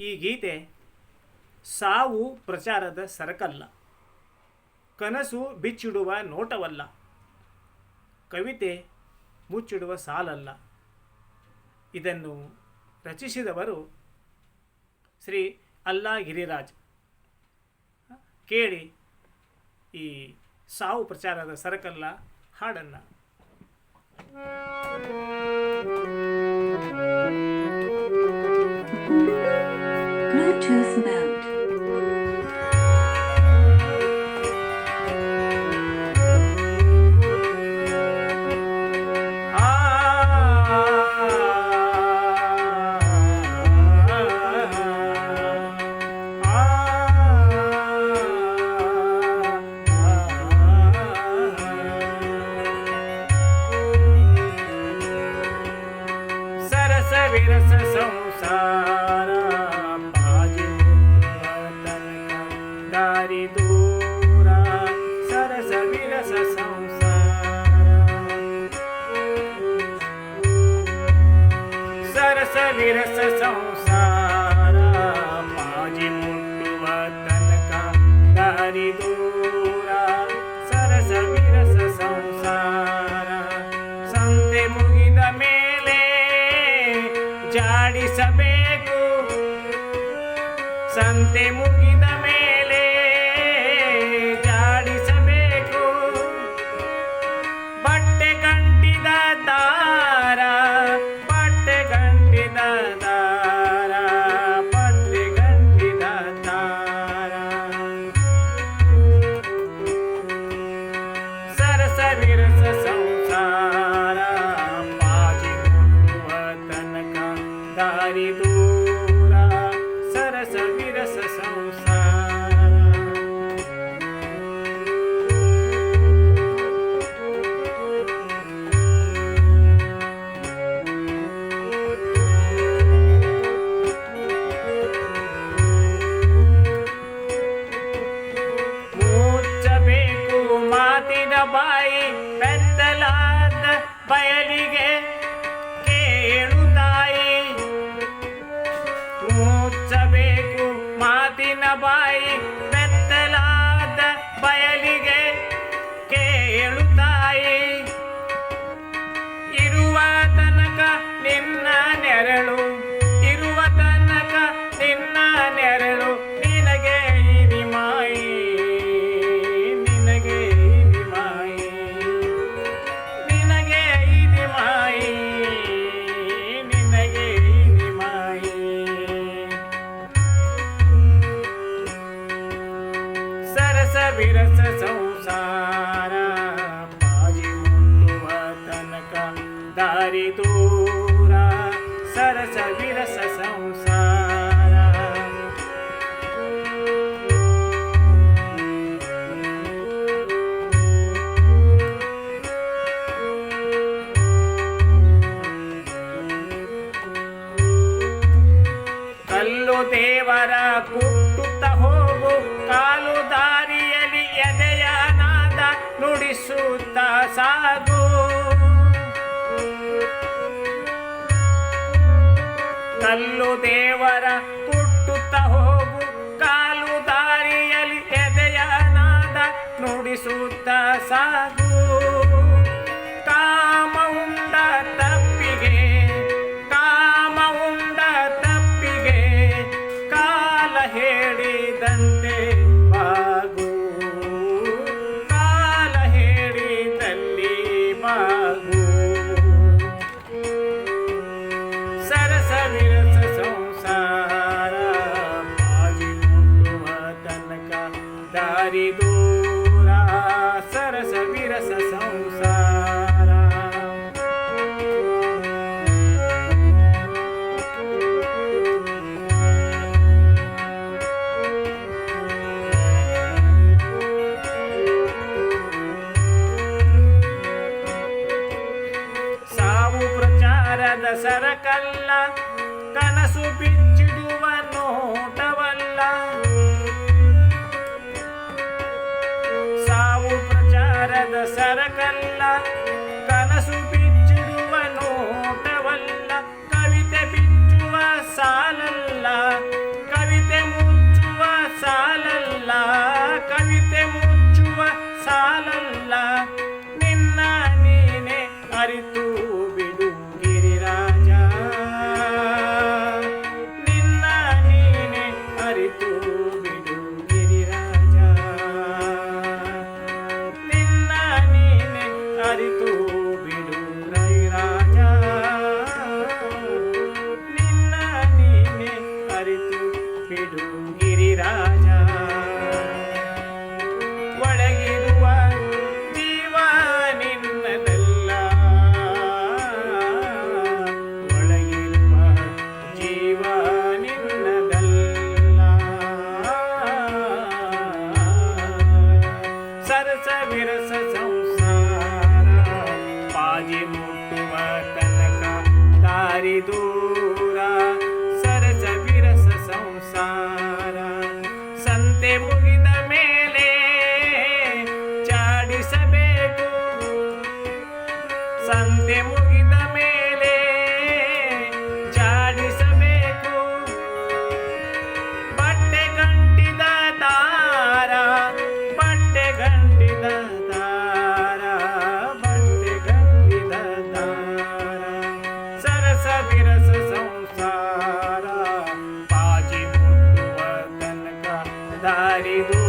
ಈ ಗೀತೆ ಸಾವು ಪ್ರಚಾರದ ಸರಕಲ್ಲ, ಕನಸು ಬಿಚ್ಚಿಡುವ ನೋಟವಲ್ಲ, ಕವಿತೆ ಮುಚ್ಚಿಡುವ ಸಾಲಲ್ಲ. ಇದನ್ನು ರಚಿಸಿದವರು ಶ್ರೀ ಅಲ್ಲಾ ಗಿರಿರಾಜ್. ಕೇಳಿ ಈ ಸಾವು ಪ್ರಚಾರದ ಸರಕಲ್ಲ ಹಾಡನ್ನು. Bluetooth mode. ಸರಸ ವಿರಸ ಸಂಸಾರ ಬಾಜಿ ತನಕ ದಾರಿ ದೂರ, ಸರಸ ವಿರಸ ಸಂಸಾರ, ಸರಸ ವಿರಸ ಸಂಸಾರ ಬಾಜಿ ಮುಟ್ಟುವ ತನಕ ದಾರಿ ದೂರ, ಸರಸ ವಿರಸ ಸಂಸಾರ. ಸಂತೆ ಮುಗಿದ ಮೇಲೆ ಜಾಡಿಸಬೇಕು, ಸಂತೆ ಮುಗಿದ ಮೇಲೆ ಜಾಡಿಸಬೇಕು, ಬಟ್ಟೆ ಗಂಟಿದ ದಾರ, ಬಟ್ಟೆ ಗಂಟಿದ ದಾರ, ಬಟ್ಟೆ ಗಂಟಿದ ದಾರ. ಸರಸ ವಿರಸ ಸಂಸಾರ ಬಾಜಿ ಮುಟ್ಟುವ ತನಕ ದಾರಿ ದೂರ, ಸರಸ ವಿರಸ ಸಂಸಾರ. ಮುಚ್ಚಬೇಕು ಮಾತಿನ ಬಾಯಿ, ಬೆತ್ತಲಾದ ಬಯಲಿಗೆ ಕೇಳು ತಾಯಿ. ಮುಚ್ಚಬೇಕು ಮಾತಿನ ಬಾಯಿ, ಬೆತ್ತಲಾದ ಬಯಲಿಗೆ ಕೇಳು ತಾಯಿ. ಇರುವ ತನಕ ನಿನ್ನ ನೆರಳು, ಇರುವ ತನಕ ನಿನ್ನ ನೆರಳು, ನಿನಗೆ ಇರಿ ಮಾಯಿ, ನಿನಗೆ ಇರಿ ಮಾಯಿ, ನಿನಗೆ ಇರಿ ಮಾಯಿ, ನಿನಗೆ ಇರಿ ಮಾಯಿ. ಸರಸ ವಿರಸ ಸಂಸಾರ ಬಾಜಿ ಮುಟ್ಟುವ ತನಕ ದಾರಿ ದೂರ, ಸರಸ ವಿರಸ ಸಂಸಾರ. ಕಲ್ಲು ದೇವರ ಕುಟ್ಟುತ್ತ ಹೋಗು, ಕಾಲು ದಾರಿಯಲ್ಲಿ ಎದೆಯ ನಾದ ನುಡಿಸುತ್ತ ಸಾಗು. ಕಲ್ಲು ದೇವರ ಕುಟ್ಟುತ್ತ ಹೋಗು, ಕಾಲು ದಾರಿಯಲ್ಲಿ ಎದೆಯ ನಾದ ನುಡಿಸುತ್ತ ಸಾಗು. ಕಾಮ ಉಂಡ ತಪ್ಪಿಗೆ, ಕಾಮ ಉಂಡ ತಪ್ಪಿಗೆ, ಕಾಲ ಹೇಳಿದಂತೆ ಬಾಗು, ಕಾಲ ಹೇಳಿದಲ್ಲಿ ಬಾಗು. ಸರಸ ವಿರಸ ಸಂಸಾರ ಬಾಜಿ ಮುಟ್ಟುವ ತನಕ ದಾರಿ ದೂರ, ಸರಸ ವಿರಸ ಸಂಸಾರ. दारी दूरा